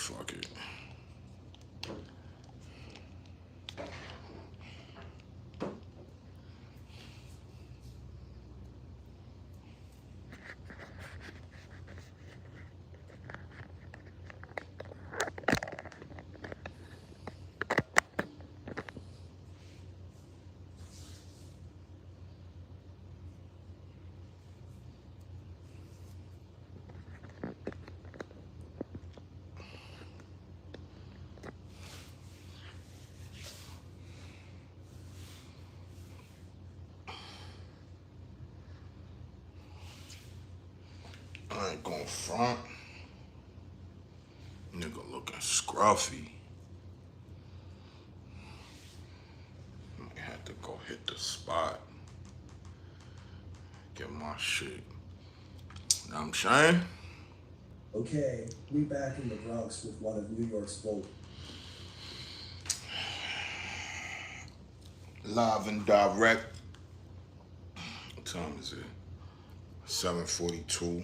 fuck it. I ain't going front. Nigga looking scruffy. Might have to go hit the spot. Get my shit. Know what I'm saying? Okay, we back in the Bronx with one of New York's bold. Live and direct. What time is it? 7:42.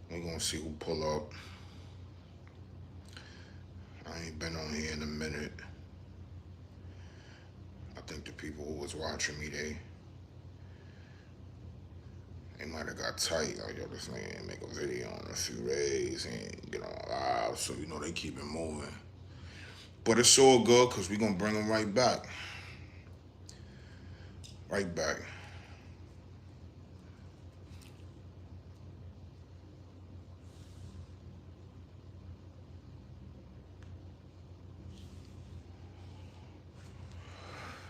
We're gonna see who pull up. I ain't been on here in a minute. I think the people who was watching me, they might have got tight. Like, yo, this nigga ain't make a video in a few days and get on live. So, you know, they keep it moving. But it's all good because we're gonna bring them right back. Right back.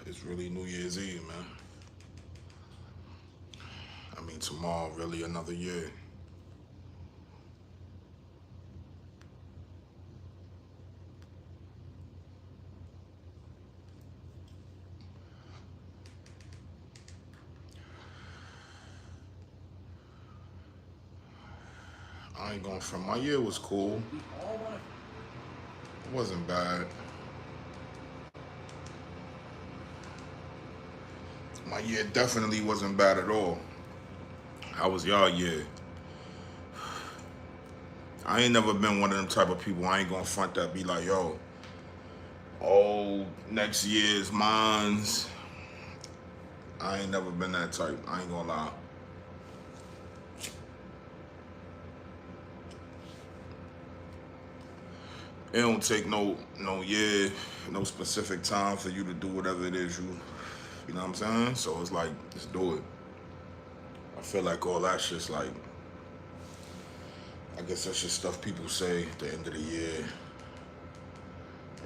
It's really New Year's Eve, man. I mean, tomorrow, really another year. I ain't going from my year was cool. It wasn't bad. My year definitely wasn't bad at all. How was y'all year? I ain't never been one of them type of people. I ain't gonna front that be like, yo, oh, next year's mine's. I ain't never been that type. I ain't gonna lie. It don't take no year, no specific time for you to do whatever it is you know what I'm saying? So it's like, just do it. I feel like all that shit's like, I guess that's just stuff people say at the end of the year.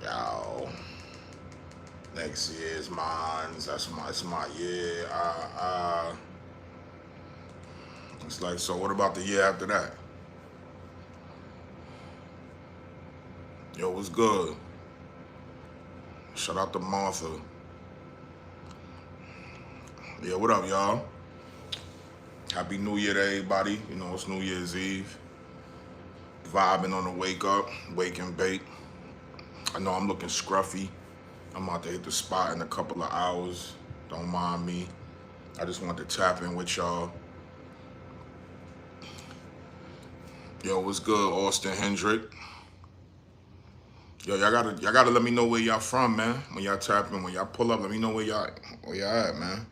Yo, next year's mine. It's my year. It's like, so what about the year after that? Yo, what's good? Shout out to Martha. Yeah, what up, y'all? Happy New Year to everybody. You know, it's New Year's Eve. Vibing on the wake and bake. I know I'm looking scruffy. I'm about to hit the spot in a couple of hours. Don't mind me. I just want to tap in with y'all. Yo, what's good, Austin Hendrick? Yo, y'all gotta let me know where y'all from, man. When y'all tap in, when y'all pull up, let me know where y'all at, man.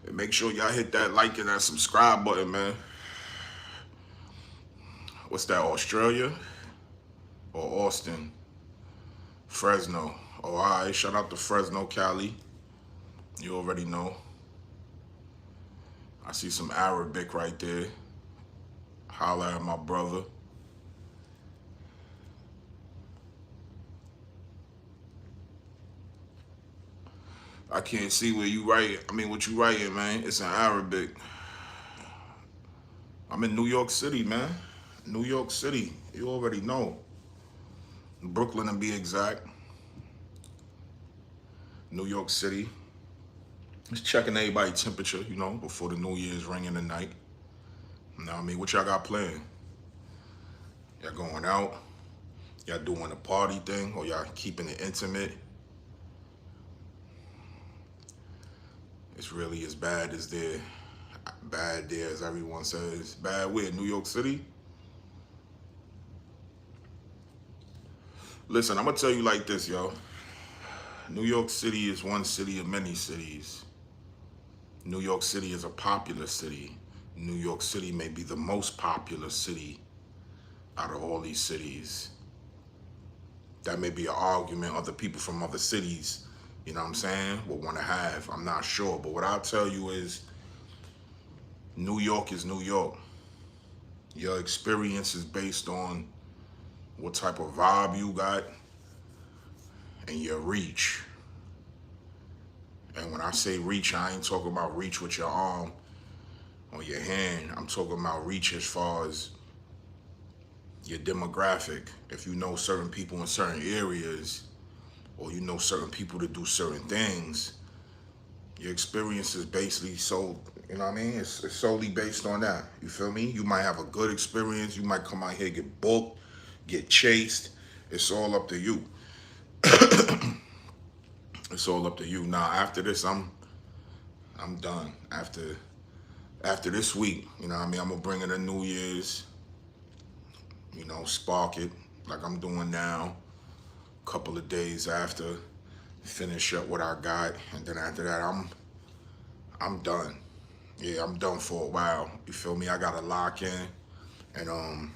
And make sure y'all hit that like and that subscribe button, man. What's that, Australia? Or Austin? Fresno. Oh, all right. Shout out to Fresno, Cali. You already know. I see some Arabic right there. Holla at my brother. I can't see where you write. I mean, what you writing, man? It's in Arabic. I'm in New York City, man. New York City. You already know. Brooklyn, to be exact. New York City. Just checking everybody's temperature, you know, before the New Year's ring in the night. You know what I mean? What y'all got planned? Y'all going out? Y'all doing a party thing? Or y'all keeping it intimate? it's really as bad as there. Bad there, as everyone says. Bad where? New York City? Listen, I'm gonna tell you like this, yo. New York City is one city of many cities. New York City is a popular city. New York City may be the most popular city out of all these cities. That may be an argument other people from other cities, you know what I'm saying, will want to have. I'm not sure. But what I'll tell you is New York is New York. Your experience is based on what type of vibe you got and your reach. And when I say reach, I ain't talking about reach with your arm or your hand. I'm talking about reach as far as your demographic. If you know certain people in certain areas, or you know certain people to do certain things, your experience is basically so, you know what I mean? It's solely based on that. You feel me? You might have a good experience. You might come out here, get booked, get chased. It's all up to you. It's all up to you. Now, after this, I'm done. After this week, you know what I mean? I'm going to bring in a New Year's, you know, spark it like I'm doing now. A couple of days after, finish up what I got, and then after that, I'm done. Yeah, I'm done for a while. You feel me? I got to lock in, and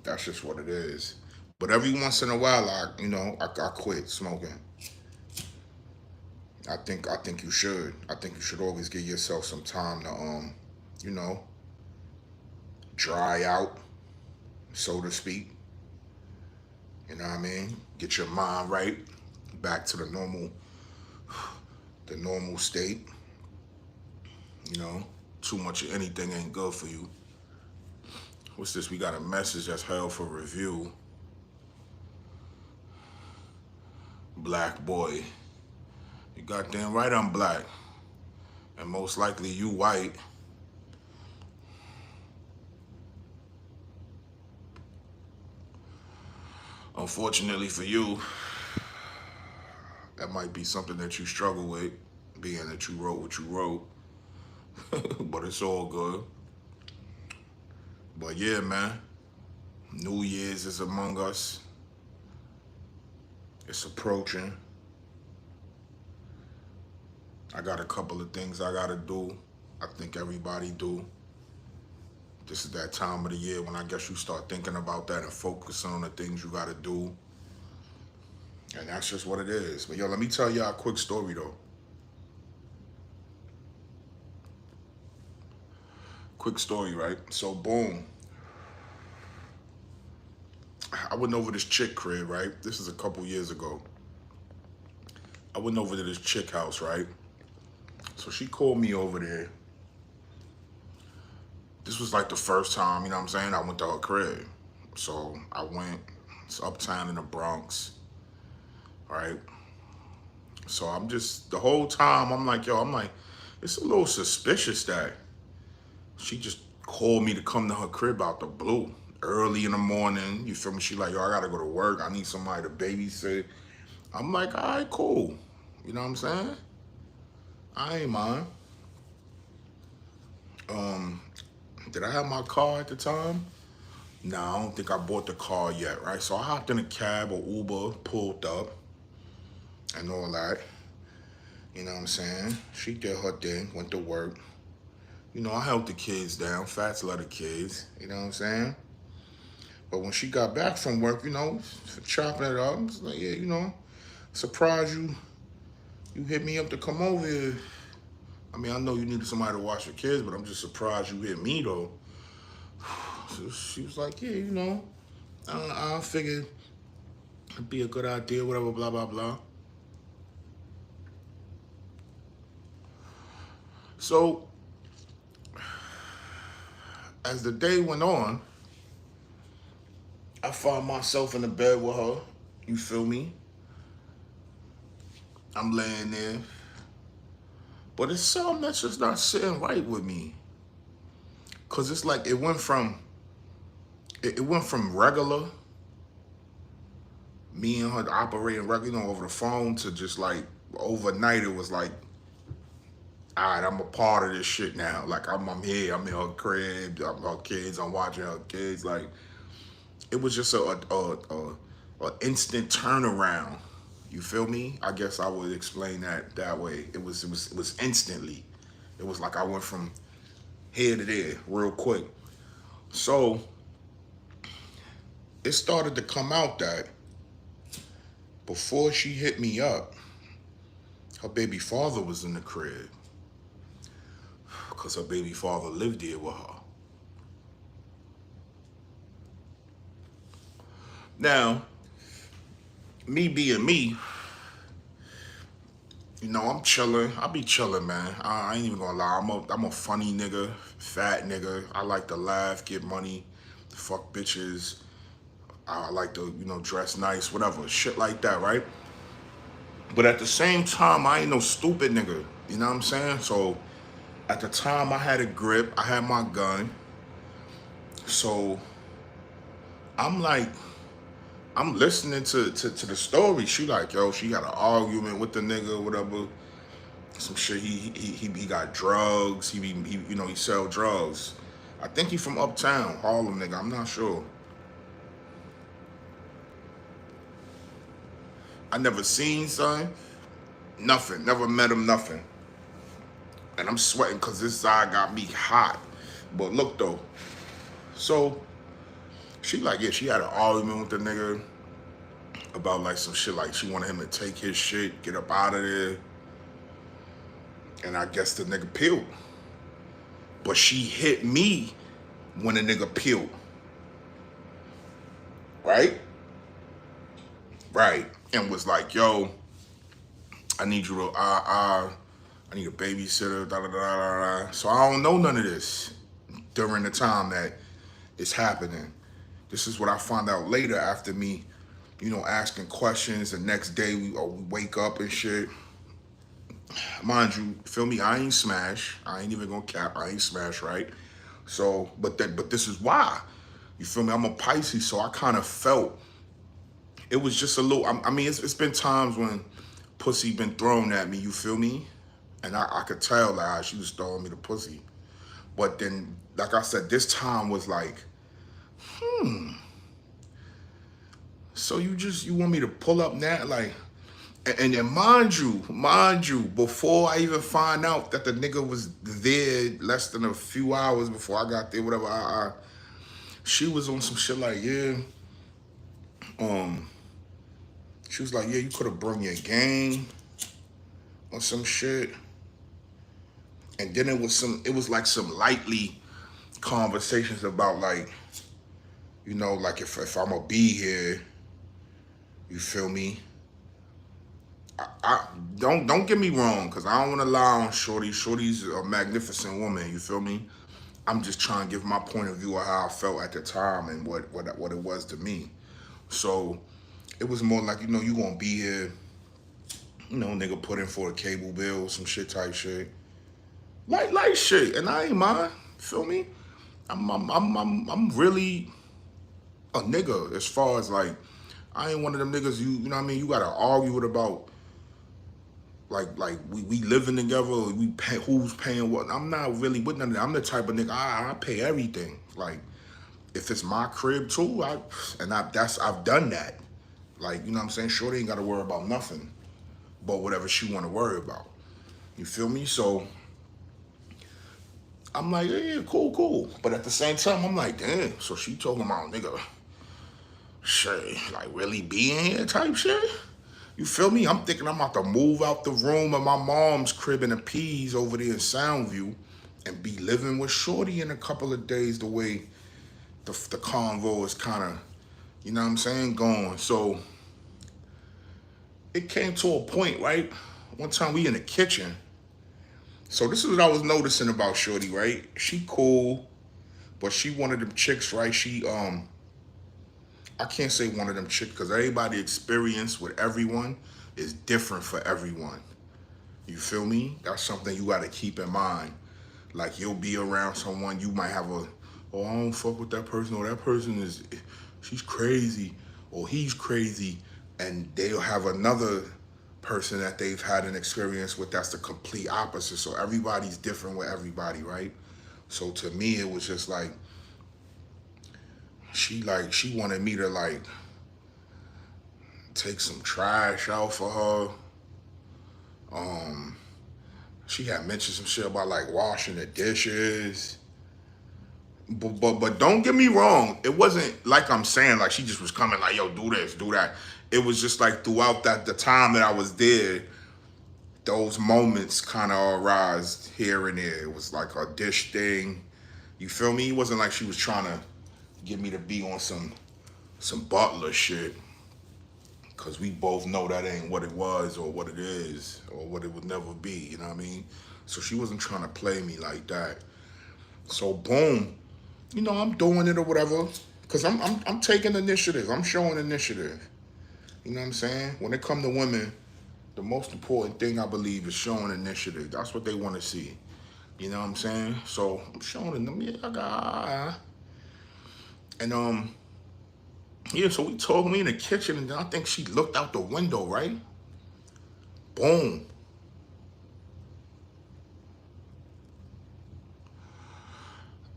that's just what it is. But every once in a while, I quit smoking. I think you should. I think you should always give yourself some time to you know, dry out, so to speak. You know what I mean? Get your mind right, back to the normal state. You know, too much of anything ain't good for you. What's this? We got a message that's held for review. Black boy. You goddamn right I'm black. And most likely you white. Unfortunately for you, that might be something that you struggle with, being that you wrote what you wrote. But it's all good. But yeah, man, New Year's is among us. It's approaching. I got a couple of things I gotta do. I think everybody do. This is that time of the year when I guess you start thinking about that and focusing on the things you gotta do. And that's just what it is. But yo, let me tell y'all a quick story though. Quick story, right? So boom. I went over this chick crib, right? This is a couple years ago. I went over to this chick house, right? So she called me over there. This was like the first time, you know what I'm saying, I went to her crib. So I went, it's uptown in the Bronx, right? So I'm just, the whole time, I'm like, it's a little suspicious that she just called me to come to her crib out the blue. Early in the morning, you feel me? She like, yo, I gotta go to work. I need somebody to babysit. I'm like, all right, cool. You know what I'm saying? I ain't mind. Did I have my car at the time? Nah, I don't think I bought the car yet, right? So I hopped in a cab or Uber, pulled up, and all that. You know what I'm saying? She did her thing, went to work. You know, I helped the kids down, fats love the kids, you know what I'm saying? But when she got back from work, you know, chopping it up, I was like, yeah, you know, surprised you hit me up to come over here. I mean, I know you needed somebody to watch your kids, but I'm just surprised you hit me, though. So she was like, yeah, you know, I figured it'd be a good idea, whatever, blah, blah, blah. So, as the day went on, I found myself in the bed with her, you feel me? I'm laying there. But it's something that's just not sitting right with me. Cause it's like it went from regular, me and her operating regular, over the phone, to just like overnight it was like all right, I'm a part of this shit now. Like I'm here, I'm in her crib, I'm her kids, I'm watching her kids. Like it was just a instant turnaround. You feel me? I guess I would explain that way. It was instantly. It was like I went from here to there real quick. So it started to come out that before she hit me up, her baby father was in the crib because her baby father lived there with her. Now, me being me, I'm chilling. I be chilling, man. I ain't even gonna lie. I'm a funny nigga, fat nigga. I like to laugh, get money, fuck bitches. I like to, dress nice, whatever, shit like that, right? But at the same time, I ain't no stupid nigga. You know what I'm saying? So at the time, I had a grip. I had my gun. So I'm like, I'm listening to the story. She like, yo, she got an argument with the nigga, whatever. Some shit. He got drugs. He sell drugs. I think he from uptown, Harlem, nigga. I'm not sure. I never seen son. Nothing. Never met him. Nothing. And I'm sweating because this side got me hot. But look though. So she like, yeah, she had an argument with the nigga about like some shit. Like she wanted him to take his shit, get up out of there. And I guess the nigga peeled. But she hit me when the nigga peeled. Right? Right. And was like, yo, I need you to, I need a babysitter, da da da da da. So I don't know none of this during the time that it's happening. This is what I found out later after me, asking questions. The next day we wake up and shit. Mind you, feel me? I ain't smash. I ain't even gonna cap. I ain't smash, right? So, but this is why. You feel me? I'm a Pisces, so I kind of felt it was just a little. I mean, it's been times when pussy been thrown at me. You feel me? And I could tell like she was throwing me the pussy. But then, like I said, this time was like, so you want me to pull up now, like. And then mind you, before I even find out that the nigga was there less than a few hours before I got there, whatever, she was on some shit like, yeah, she was like, yeah, you could have brought your game or some shit. And then it was like some lightly conversations about like, like if I'm gonna be here, you feel me? I don't get me wrong, cause I don't want to lie on Shorty. Shorty's a magnificent woman. You feel me? I'm just trying to give my point of view of how I felt at the time and what it was to me. So it was more like, you gonna be here. Nigga put in for a cable bill, some shit type shit, like shit, and I ain't mind. Feel me? I'm really a nigga as far as like I ain't one of them niggas. You know what I mean? You gotta argue with about. Like we living together, who's paying what. I'm not really with none of that. I'm the type of nigga, I pay everything. Like, if it's my crib too, I've done that. Like, you know what I'm saying? Shorty ain't gotta worry about nothing but whatever she wanna worry about. You feel me? So I'm like, yeah, cool. But at the same time, I'm like, damn, so she talking about nigga, shit, like really being here type shit? You feel me? I'm thinking I'm about to move out the room of my mom's crib in the P's over there in Soundview and be living with Shorty in a couple of days the way the convo is kind of, you know what I'm saying, going. So it came to a point, right? One time we in the kitchen. So this is what I was noticing about Shorty, right? She cool, but she one of them chicks, right? I can't say one of them chicks because everybody experience with everyone is different for everyone. You feel me? That's something you got to keep in mind. Like you'll be around someone, you might have I don't fuck with that person, or that person she's crazy, or he's crazy, and they'll have another person that they've had an experience with that's the complete opposite. So everybody's different with everybody, right? So to me, it was just like she wanted me to like take some trash out for her. She had mentioned some shit about like washing the dishes. But don't get me wrong, it wasn't like I'm saying like she just was coming like, yo, do this, do that. It was just like throughout the time that I was there, those moments kind of arised here and there. It was like a dish thing. You feel me? It wasn't like she was trying to get me to be on some butler shit. Cause we both know that ain't what it was or what it is or what it would never be, you know what I mean? So she wasn't trying to play me like that. So boom, you know, I'm doing it or whatever. Cause I'm taking initiative. I'm showing initiative. You know what I'm saying? When it come to women, the most important thing I believe is showing initiative. That's what they want to see. You know what I'm saying? So I'm showing them, yeah, I got. And yeah, so we talking, we in the kitchen, and then I think she looked out the window, right? Boom.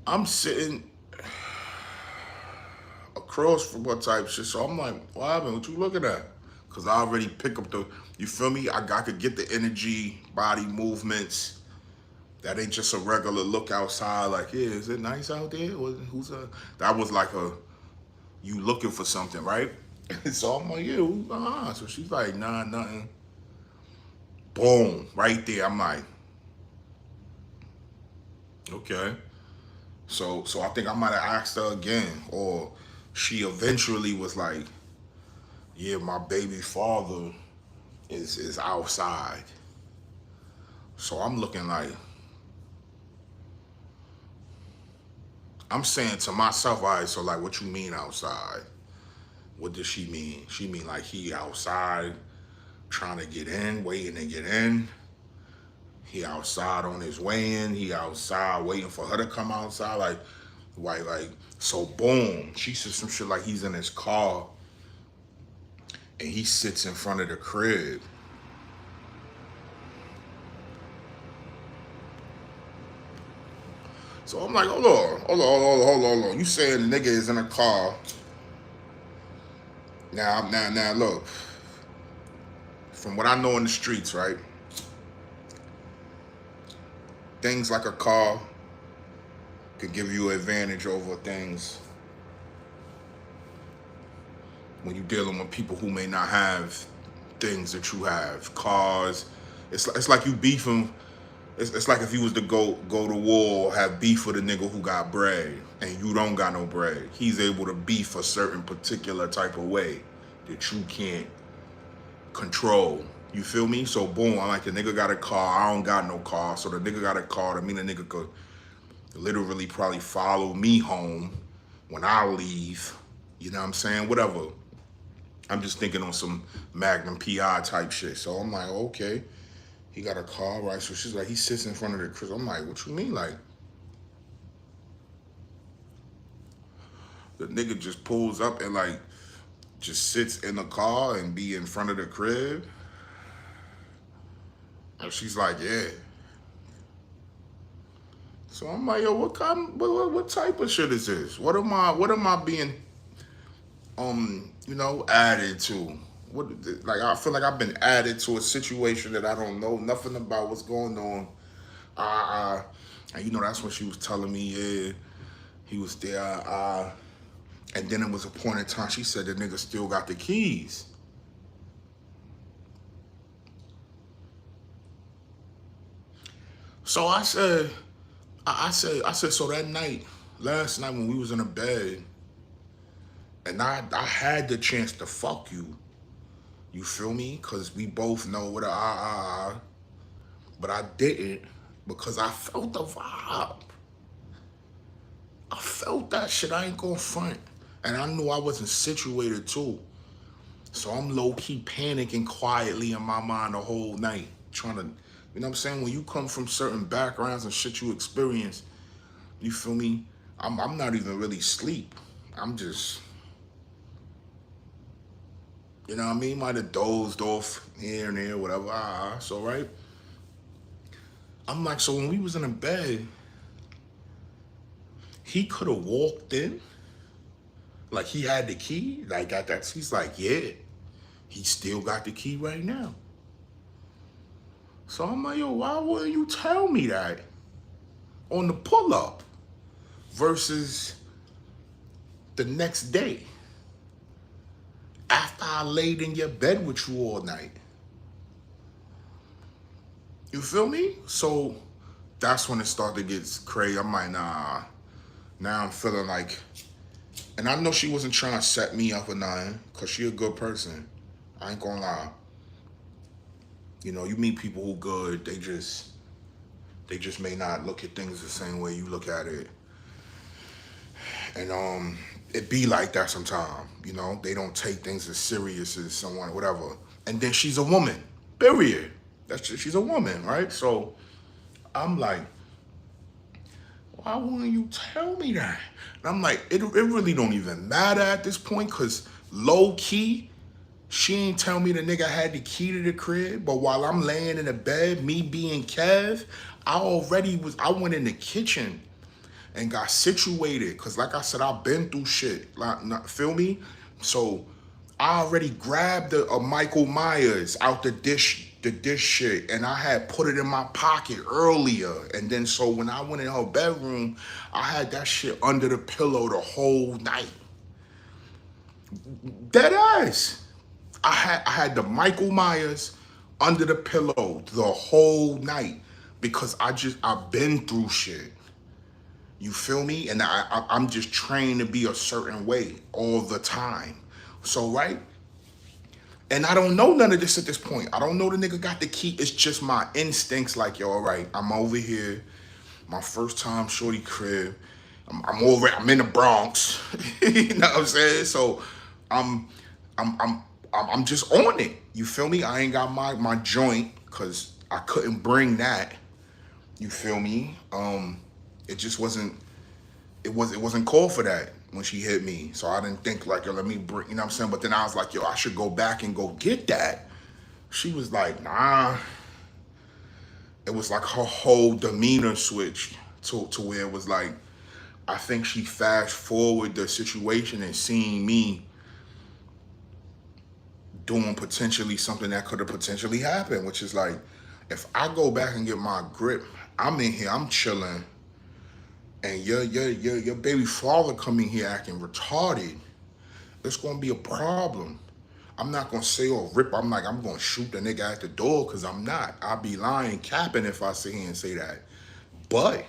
I'm sitting across from what type shit, so I'm like, what happened? What you looking at? Because I already pick up the, you feel me? I could get the energy, body movements. That ain't just a regular look outside like, yeah, is it nice out there? That was like you looking for something, right? So I'm like, yeah, So she's like, nah, nothing. Boom, right there. I'm like, okay. So I think I might have asked her again, or she eventually was like, yeah, my baby father is outside. So I'm looking like, I'm saying to myself, all right, so like, what you mean outside? What does she mean? She mean like he outside trying to get in, waiting to get in. He outside on his way in. He outside waiting for her to come outside. Like, so boom. She said some shit like he's in his car and he sits in front of the crib. So I'm like, hold on. You saying the nigga is in a car. Now, look. From what I know in the streets, right? Things like a car could give you an advantage over things when you're dealing with people who may not have things that you have. Cars. It's like you beefing. It's like if you was to go to war, have beef with a nigga who got bread and you don't got no bread. He's able to beef a certain particular type of way that you can't control. You feel me? So boom, I'm like, the nigga got a car, I don't got no car. So the nigga got a car, that mean the nigga could literally probably follow me home when I leave. You know what I'm saying? Whatever. I'm just thinking on some Magnum PI type shit. So I'm like, okay. He got a car, right? So she's like, he sits in front of the crib. I'm like, what you mean? Like, the nigga just pulls up and like, just sits in the car and be in front of the crib? And she's like, yeah. So I'm like, yo, what type of shit is this? What am I being, added to? Like, I feel like I've been added to a situation that I don't know nothing about what's going on. And that's when she was telling me, yeah, he was there, and then it was a point in time she said the nigga still got the keys. So I said, so that night, last night when we was in the bed, and I had the chance to fuck you. You feel me? Cause we both know what but I didn't because I felt the vibe. I felt that shit. I ain't gonna front, and I knew I wasn't situated too. So I'm low key panicking quietly in my mind the whole night, trying to, you know what I'm saying? When you come from certain backgrounds and shit you experience, you feel me? I'm not even really asleep. I'm just You know what I mean? Might have dozed off here and there, whatever. So right. I'm like, so when we was in the bed, he could have walked in. Like he had the key. Like that's he's like, yeah, he still got the key right now. So I'm like, yo, why wouldn't you tell me that on the pull-up versus the next day after I laid in your bed with you all night? You feel me? So that's when it started to get crazy. I'm like, nah. Now I'm feeling like, and I know she wasn't trying to set me up or nothing, because she a good person. I ain't gonna lie. You know, you meet people who good, they just may not look at things the same way you look at it. And it be like that sometimes, you know. They don't take things as serious as someone, whatever. And then she's a woman, period. That's just, she's a woman, right? So I'm like, why wouldn't you tell me that? And I'm like, it really don't even matter at this point, because low key, she ain't tell me the nigga had the key to the crib. But while I'm laying in the bed, me being Kev, I went in the kitchen and got situated. Because like I said, I've been through shit. Like, feel me? So I already grabbed a Michael Myers out the dish shit, and I had put it in my pocket earlier. And then so when I went in her bedroom, I had that shit under the pillow the whole night. Dead ass. I had the Michael Myers under the pillow the whole night because I've been through shit. You feel me? And I'm just trained to be a certain way all the time. So, right? And I don't know none of this at this point. I don't know the nigga got the key. It's just my instincts like, yo, all right, I'm over here. My first time shorty crib. I'm in the Bronx. You know what I'm saying? So I'm just on it. You feel me? I ain't got my joint because I couldn't bring that. You feel me? It just wasn't. It wasn't called for that when she hit me. So I didn't think like, yo, let me bring. You know what I'm saying? But then I was like, yo, I should go back and go get that. She was like, nah. It was like her whole demeanor switched to where it was like, I think she fast forward the situation and seeing me doing potentially something that could have potentially happened, which is like, if I go back and get my grip, I'm in here, I'm chilling, and your baby father coming here acting retarded, it's gonna be a problem. I'm not gonna say or rip, I'm gonna shoot the nigga at the door, because I'm not. I'll be lying, capping if I sit here and say that. But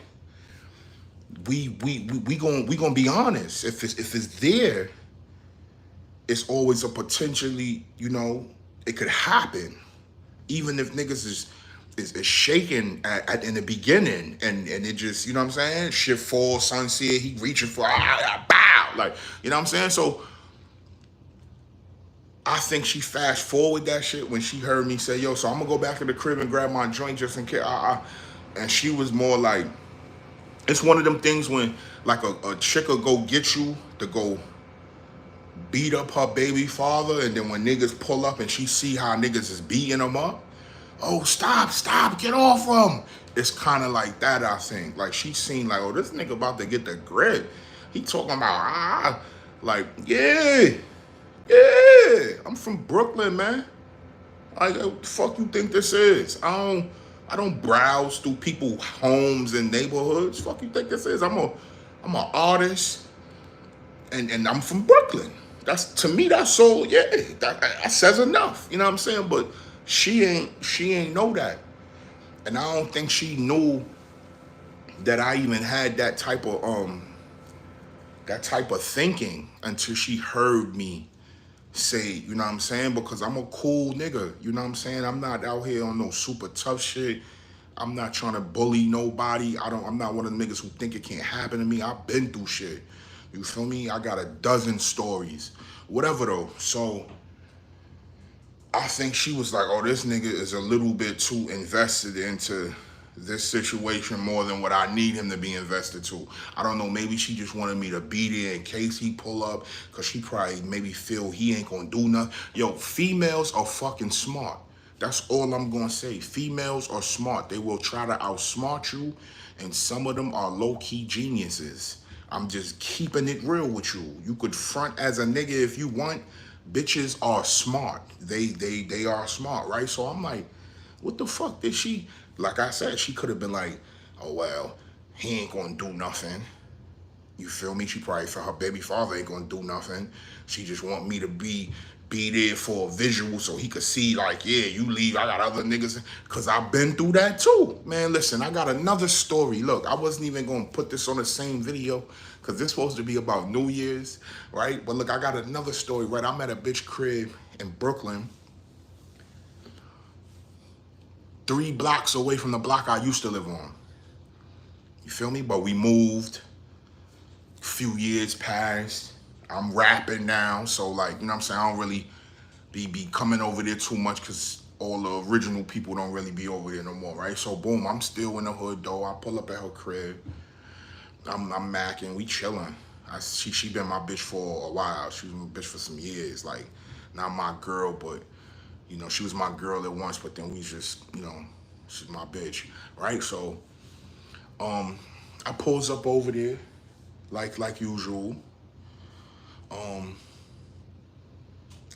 we gonna be honest. If it's there, it's always a potentially, you know, it could happen. Even if niggas is shaking in the beginning, and it just, you know what I'm saying? Shit falls, sunset, he reaching for, bow. Like, you know what I'm saying? So I think she fast forward that shit when she heard me say, yo, so I'm gonna go back to the crib and grab my joint just in case. And she was more like, it's one of them things when like a chick will go get you to go beat up her baby father, and then when niggas pull up and she see how niggas is beating them up, oh, stop, get off him. It's kind of like that, I think. Like, she seen like, oh, this nigga about to get the grip. He talking about, like, yeah, I'm from Brooklyn, man. Like, what the fuck you think this is? I don't browse through people's homes and neighborhoods. Fuck you think this is? I'm an artist, and I'm from Brooklyn. That's, to me, that's so, yeah, that says enough. You know what I'm saying? But she ain't know that. And I don't think she knew that I even had that type of thinking until she heard me say, you know what I'm saying? Because I'm a cool nigga, you know what I'm saying? I'm not out here on no super tough shit. I'm not trying to bully nobody. I'm not one of the niggas who think it can't happen to me. I've been through shit. You feel me? I got a dozen stories. Whatever though. So I think she was like, oh, this nigga is a little bit too invested into this situation more than what I need him to be invested to. I don't know, maybe she just wanted me to be there in case he pull up, because she probably maybe feel he ain't gonna do nothing. Yo, females are fucking smart. That's all I'm gonna say. Females are smart. They will try to outsmart you, and some of them are low-key geniuses. I'm just keeping it real with you. You could front as a nigga if you want. Bitches are smart. They are smart, right? So I'm like, what the fuck did she, like I said, she could have been like, oh, well, he ain't gonna do nothing. You feel me? She probably felt her baby father ain't gonna do nothing. She just want me to be there for a visual so he could see, like, yeah, you leave, I got other niggas. Cause I've been through that too. Man, listen, I got another story. Look, I wasn't even gonna put this on the same video because this supposed to be about New Year's, right? But look, I got another story, right? I'm at a bitch crib in Brooklyn, 3 blocks away from the block I used to live on. You feel me? But we moved. A few years passed. I'm rapping now, so like, you know what I'm saying? I don't really be coming over there too much because all the original people don't really be over there no more, right? So boom, I'm still in the hood though. I pull up at her crib. I'm macking, we chilling. She been my bitch for a while. She was my bitch for some years. Like, not my girl, but you know, she was my girl at once, but then we just, you know, she's my bitch, right? So, I pulls up over there, like usual,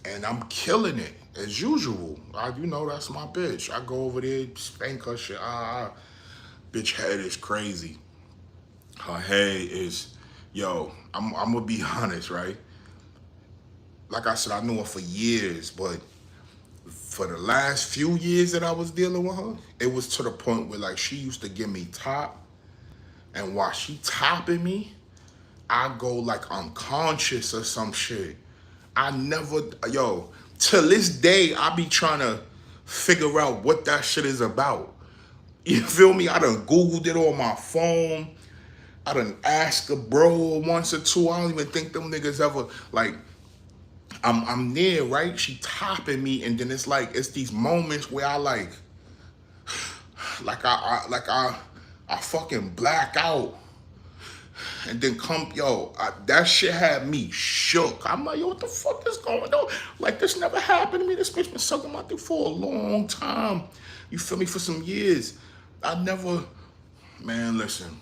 and I'm killing it as usual. You know, that's my bitch. I go over there, spank her shit. Bitch head is crazy. Her head is, yo, I'm gonna be honest, right? Like I said, I knew her for years, but for the last few years that I was dealing with her, it was to the point where like she used to give me top, and while she topping me, I go like unconscious or some shit. I never, yo, till this day, I be trying to figure out what that shit is about. You feel me? I done Googled it on my phone. I done asked a bro once or two. I don't even think them niggas ever, like, I'm there, right? She topping me, and then it's like, it's these moments where I like I fucking black out. And then that shit had me shook. I'm like, yo, what the fuck is going on? Like, this never happened to me. This bitch been sucking my dick for a long time. You feel me? For some years. Man, listen.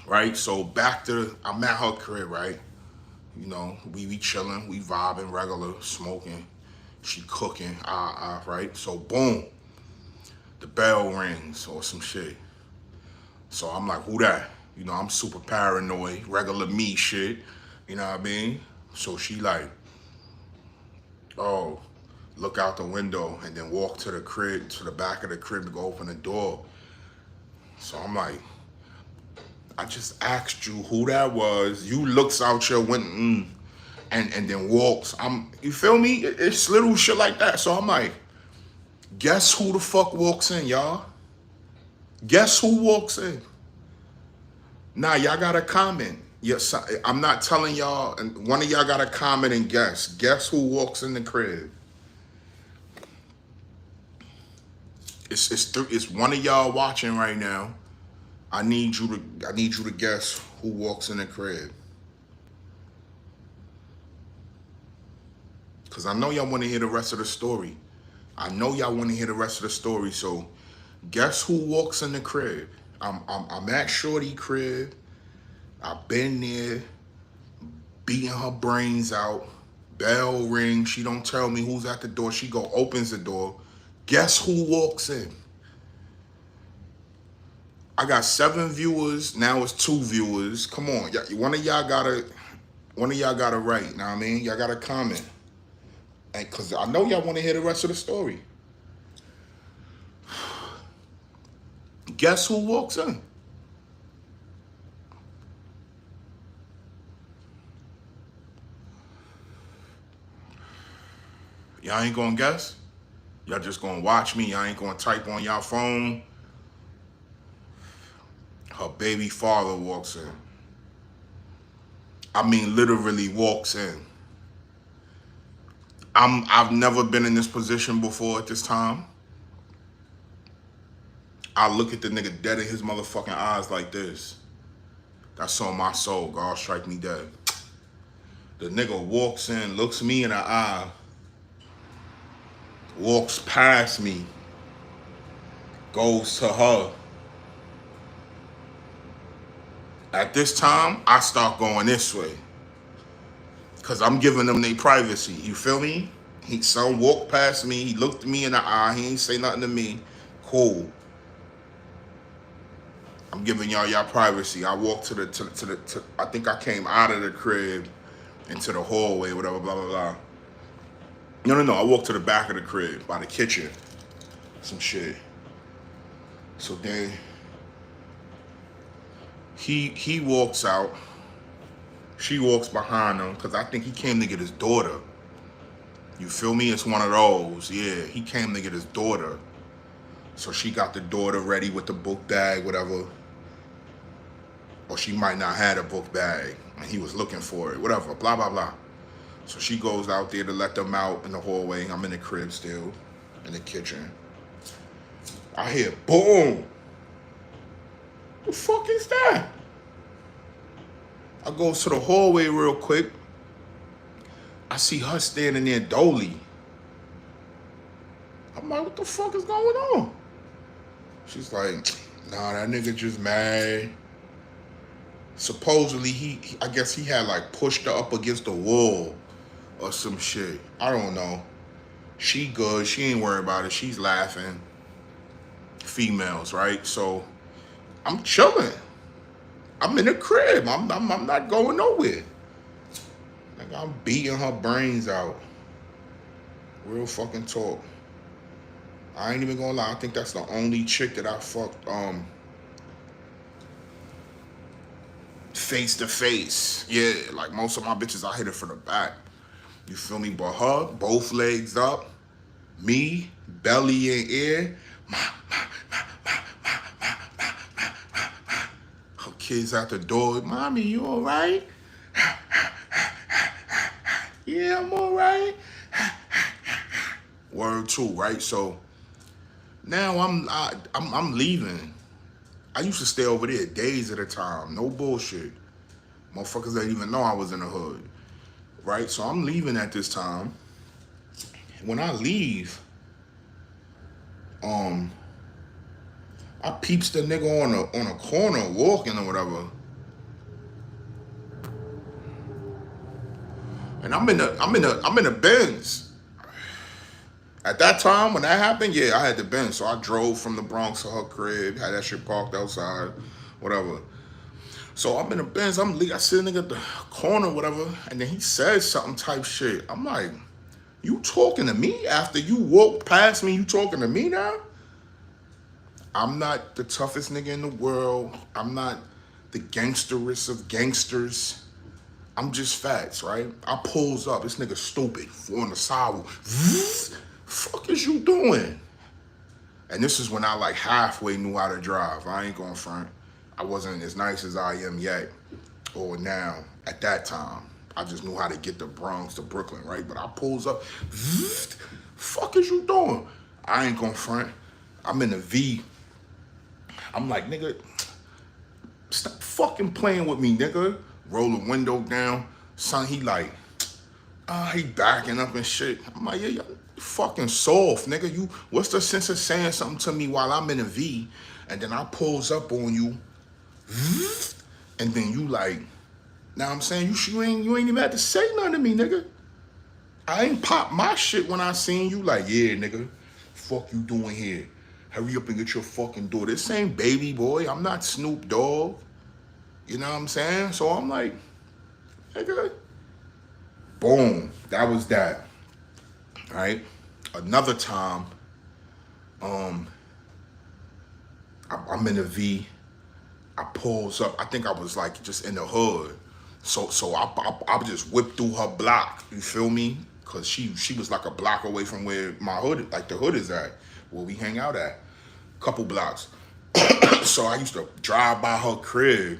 Right? So I'm at her crib, right? You know, we chilling, we vibing, regular, smoking. She cooking, right? So boom, the bell rings or some shit. So I'm like, who that? You know, I'm super paranoid, regular me shit. You know what I mean? So she like, oh, look out the window and then walk to the crib, to the back of the crib to go open the door. So I'm like, I just asked you who that was. You looks out your window and then walks. You feel me? It's little shit like that. So I'm like, guess who the fuck walks in, y'all? Guess who walks in? Nah, y'all got to comment. Yes, I'm not telling y'all, and one of y'all got to comment and guess. Guess who walks in the crib? It's one of y'all watching right now. I need you to guess who walks in the crib. Cause I know y'all want to hear the rest of the story. So guess who walks in the crib? I'm at Shorty crib. I've been there, beating her brains out. Bell ring. She don't tell me who's at the door. She opens the door. Guess who walks in? I got 7 viewers. Now it's 2 viewers. Come on, one of y'all gotta write. Know what I mean? Y'all gotta comment, and cause I know y'all want to hear the rest of the story. Guess who walks in? Y'all ain't gonna guess? Y'all just gonna watch me? Y'all ain't gonna type on y'all phone? Her baby father walks in. I mean, literally walks in. I've never been in this position before at this time. I look at the nigga dead in his motherfucking eyes like this. That's on my soul. God strike me dead. The nigga walks in, looks me in the eye, walks past me, goes to her. At this time, I start going this way. Cause I'm giving them their privacy. You feel me? Son walked past me, he looked me in the eye, he ain't say nothing to me. Cool. I'm giving y'all privacy. I walked to I think I came out of the crib into the hallway, whatever, blah, blah, blah. No. I walked to the back of the crib by the kitchen. Some shit. So then he walks out. She walks behind him because I think he came to get his daughter. You feel me? It's one of those. Yeah, he came to get his daughter. So she got the daughter ready with the book bag, whatever. Or she might not have a book bag and he was looking for it, whatever, blah, blah, blah. So she goes out there to let them out in the hallway. I'm in the crib still, in the kitchen. I hear boom. The fuck is that? I go to the hallway real quick. I see her standing there dolly. I'm like, what the fuck is going on? She's like, nah, that nigga just mad. Supposedly, I guess he had like pushed her up against the wall or some shit. I don't know. She good. She ain't worried about it. She's laughing. Females, right? So I'm chilling. I'm in the crib. I'm not going nowhere. Like I'm beating her brains out. Real fucking talk. I ain't even gonna lie. I think that's the only chick that I fucked face to face. Yeah, like most of my bitches, I hit it from the back. You feel me? But her, both legs up, me, belly in air. Her kids at the door. Mommy, you all right? Yeah, I'm all right. Word two, right? So now I'm leaving. I used to stay over there days at a time. No bullshit. Motherfuckers didn't even know I was in the hood. Right? So I'm leaving at this time. When I leave, I peeps the nigga on a corner walking or whatever. And I'm in the Benz. At that time, when that happened, yeah, I had the Benz. So I drove from the Bronx to her crib, had that shit parked outside, whatever. So I'm in the Benz, I see a nigga at the corner, whatever, and then he says something type shit. I'm like, you talking to me after you walked past me, you talking to me now? I'm not the toughest nigga in the world. I'm not the gangsterest of gangsters. I'm just facts, right? I pulls up, this nigga stupid, on the sidewalk. Fuck is you doing? And this is when I like halfway knew how to drive. I ain't gonna front. I wasn't as nice as I am yet, or now. At that time, I just knew how to get the Bronx to Brooklyn, right? But I pulls up. Fuck is you doing? I ain't gonna front. I'm in the V. I'm like, nigga, stop fucking playing with me, nigga. Roll the window down. Son, he like, he backing up and shit. I'm like, yeah, you fucking soft, nigga. What's the sense of saying something to me while I'm in a V, and then I pulls up on you, and then you like, now I'm saying you ain't even had to say nothing to me, nigga. I ain't pop my shit when I seen you. Like, yeah, nigga, fuck you doing here? Hurry up and get your fucking door. This ain't Baby Boy. I'm not Snoop Dogg. You know what I'm saying? So I'm like, nigga, boom. That was that. Right? Another time, I'm in a V. I pulls up. I think I was like just in the hood. So I just whipped through her block. You feel me? Cause she was like a block away from where my hood, like the hood is at, where we hang out at. Couple blocks. So I used to drive by her crib.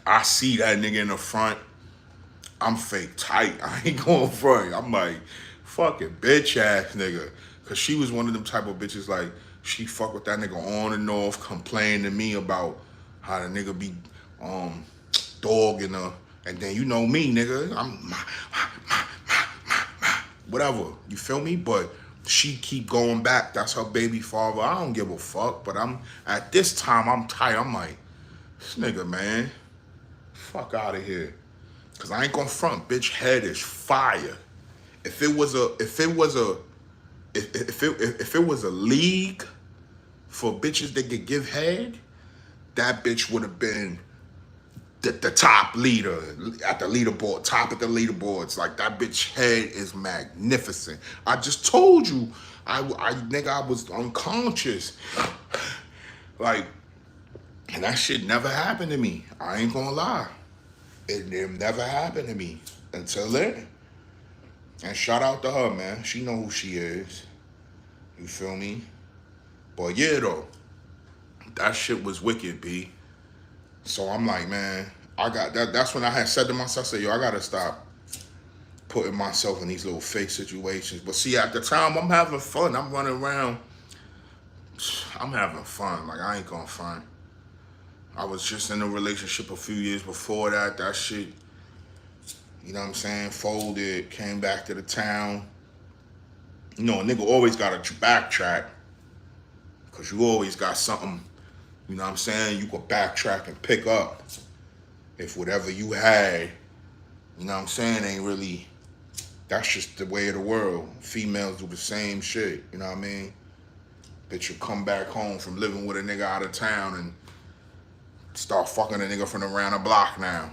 I see that nigga in the front. I'm fake tight. I ain't going front. I'm like, fucking bitch ass nigga. Cause she was one of them type of bitches like, She fuck with that nigga on and off, complaining to me about how the nigga be dogging her. And then you know me, nigga, I'm whatever. You feel me? But she keep going back. That's her baby father. I don't give a fuck. But I'm at this time I'm tight. I'm like, this nigga, man, fuck out of here. Cause I ain't gonna front. Bitch head is fire. If it was a league for bitches that could give head, that bitch would have been the top leader at the leaderboard, top of the leaderboards. Like, that bitch head is magnificent. I just told you, nigga, I was unconscious. Like, and that shit never happened to me. I ain't gonna lie. It never happened to me until then. And shout out to her, man. She know who she is. You feel me? But yeah, though, that shit was wicked, B. So I'm like, man, I got that. That's when I had said to myself, I said, yo, I gotta stop putting myself in these little fake situations. But see, at the time, I'm having fun. I'm running around. I'm having fun. Like, I ain't gonna front. I was just in a relationship a few years before that. That shit, you know what I'm saying, folded, came back to the town. You know, a nigga always gotta backtrack. Cause you always got something, you know what I'm saying, you could backtrack and pick up. If whatever you had, you know what I'm saying, ain't really, that's just the way of the world. Females do the same shit, you know what I mean? Bitch, you come back home from living with a nigga out of town and start fucking a nigga from around the block now.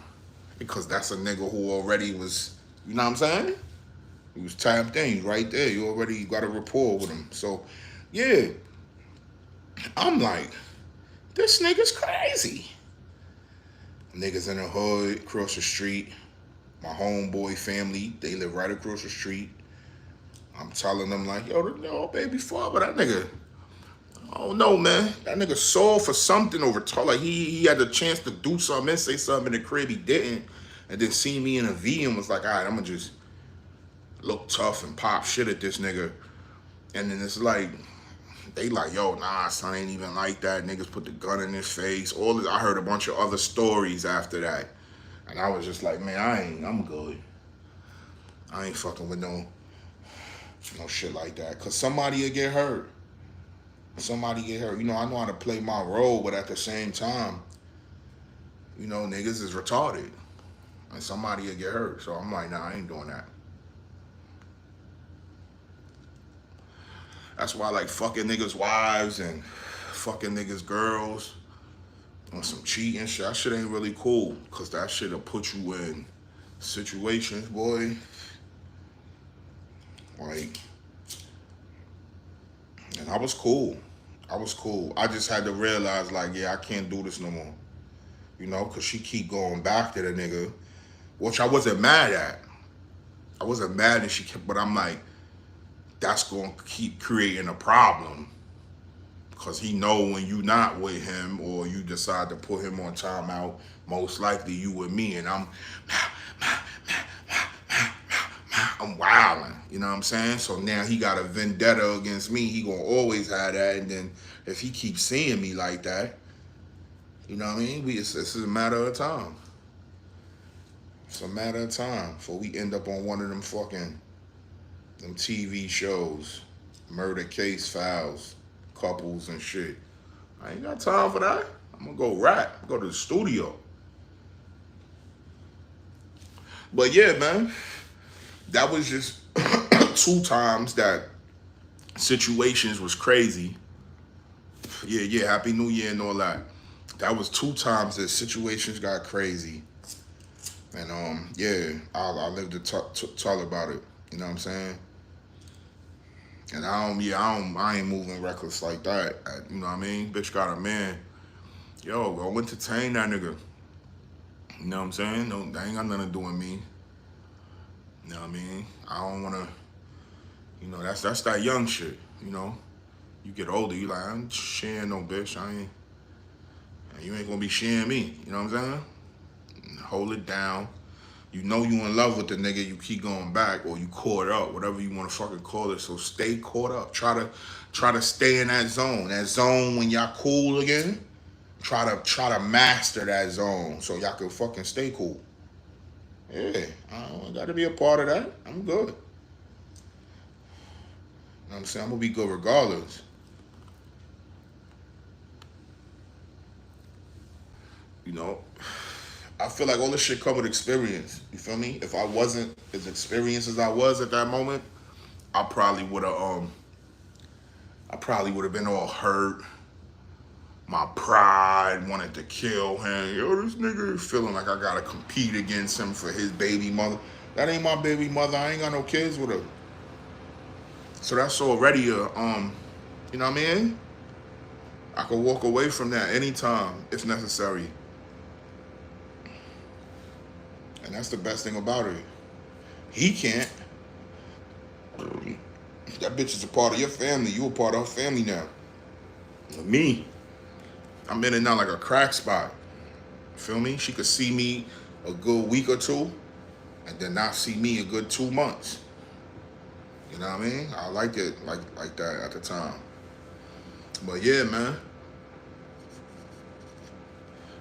Because that's a nigga who already was, you know what I'm saying? He was tapped in, he's right there. You already got a rapport with him. So, yeah. I'm like, this nigga's crazy. Niggas in the hood, across the street. My homeboy family, they live right across the street. I'm telling them like, yo, baby father, that nigga, I don't know, man. That nigga sold for something over top. Like, he had the chance to do something and say something in the crib, he didn't. And then see me in a V and was like, all right, I'm gonna just look tough and pop shit at this nigga. And then it's like, they like, yo, nah, son, ain't even like that. Niggas put the gun in his face. I heard a bunch of other stories after that. And I was just like, man, I'm good. I ain't fucking with no shit like that. Cause somebody will get hurt. Somebody get hurt. You know, I know how to play my role, but at the same time, you know, niggas is retarded. And somebody will get hurt. So I'm like, nah, I ain't doing that. That's why I like fucking niggas' wives and fucking niggas' girls on some cheating shit. That shit ain't really cool. Cause that shit'll put you in situations, boy. Like, and I was cool. I just had to realize, like, yeah, I can't do this no more. You know, cause she keep going back to the nigga, which I wasn't mad at. I wasn't mad that she kept, but I'm like, that's gonna keep creating a problem. Cause he know when you not with him or you decide to put him on timeout, most likely you with me, and I'm wilding, you know what I'm saying? So now he got a vendetta against me. He gonna always have that, and then if he keeps seeing me like that, you know what I mean? It's a matter of time. It's a matter of time before we end up on one of them fucking them TV shows, murder case files, couples and shit. I ain't got time for that. I'm gonna go rap, go to the studio. But yeah, man, that was just 2 times that situations was crazy. Yeah, Happy New Year and all that. That was 2 times that situations got crazy. And yeah, I'll live to tell about it. You know what I'm saying? And I ain't moving reckless like that. You know what I mean? Bitch got a man. Yo, go entertain that nigga. You know what I'm saying? No, that ain't got nothing to do with me. You know what I mean? I don't wanna, you know, that's that young shit, you know? You get older, you like, I ain't sharing no bitch. You ain't gonna be sharing me. You know what I'm saying? Hold it down. You know you in love with the nigga, you keep going back, or you caught up, whatever you want to fucking call it. So stay caught up. Try to stay in that zone. That zone when y'all cool again. Try to master that zone so y'all can fucking stay cool. Yeah, I got to be a part of that. I'm good. You know what I'm saying? I'm gonna be good regardless. You know, I feel like all this shit come with experience. You feel me? If I wasn't as experienced as I was at that moment, I probably would have been all hurt. My pride wanted to kill him. Yo, this nigga is feeling like I gotta compete against him for his baby mother. That ain't my baby mother. I ain't got no kids with her. So that's already a you know what I mean? I could walk away from that anytime if necessary. And that's the best thing about it. He can't. That bitch is a part of your family. You a part of her family now. Me, I'm in and out like a crack spot. Feel me? She could see me a good week or two and then not see me a good 2 months. You know what I mean? I liked it like that at the time. But yeah, man.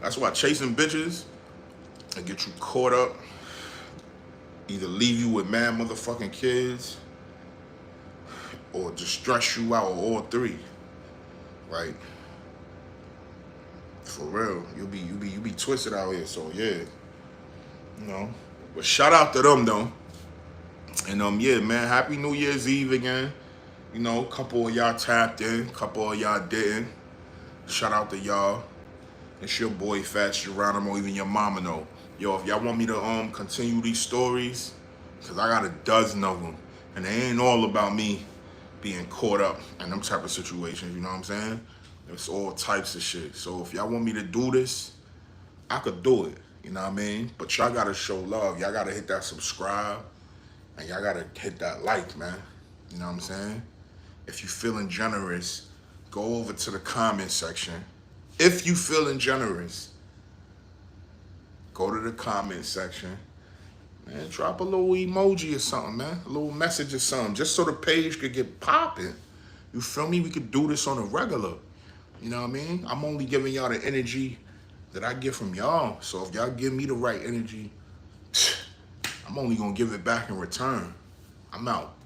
That's why chasing bitches and get you caught up, either leave you with mad motherfucking kids or just stress you out, or all three. Like, for real, you be twisted out here. So yeah, you know. But shout out to them though. And yeah, man, happy New Year's Eve again. You know, a couple of y'all tapped in, a couple of y'all didn't. Shout out to y'all. It's your boy Fats Geronimo, even your mama know. Yo, if y'all want me to continue these stories, cause I got a dozen of them, and they ain't all about me being caught up in them type of situations. You know what I'm saying? It's all types of shit. So if y'all want me to do this, I could do it. You know what I mean? But y'all gotta show love. Y'all gotta hit that subscribe, and y'all gotta hit that like, man. You know what I'm saying? If you feeling generous, go over to the comment section. If you feeling generous, go to the comment section, man, drop a little emoji or something, man. A little message or something, just so the page could get popping. You feel me? We could do this on a regular. You know what I mean? I'm only giving y'all the energy that I get from y'all. So if y'all give me the right energy, I'm only gonna give it back in return. I'm out.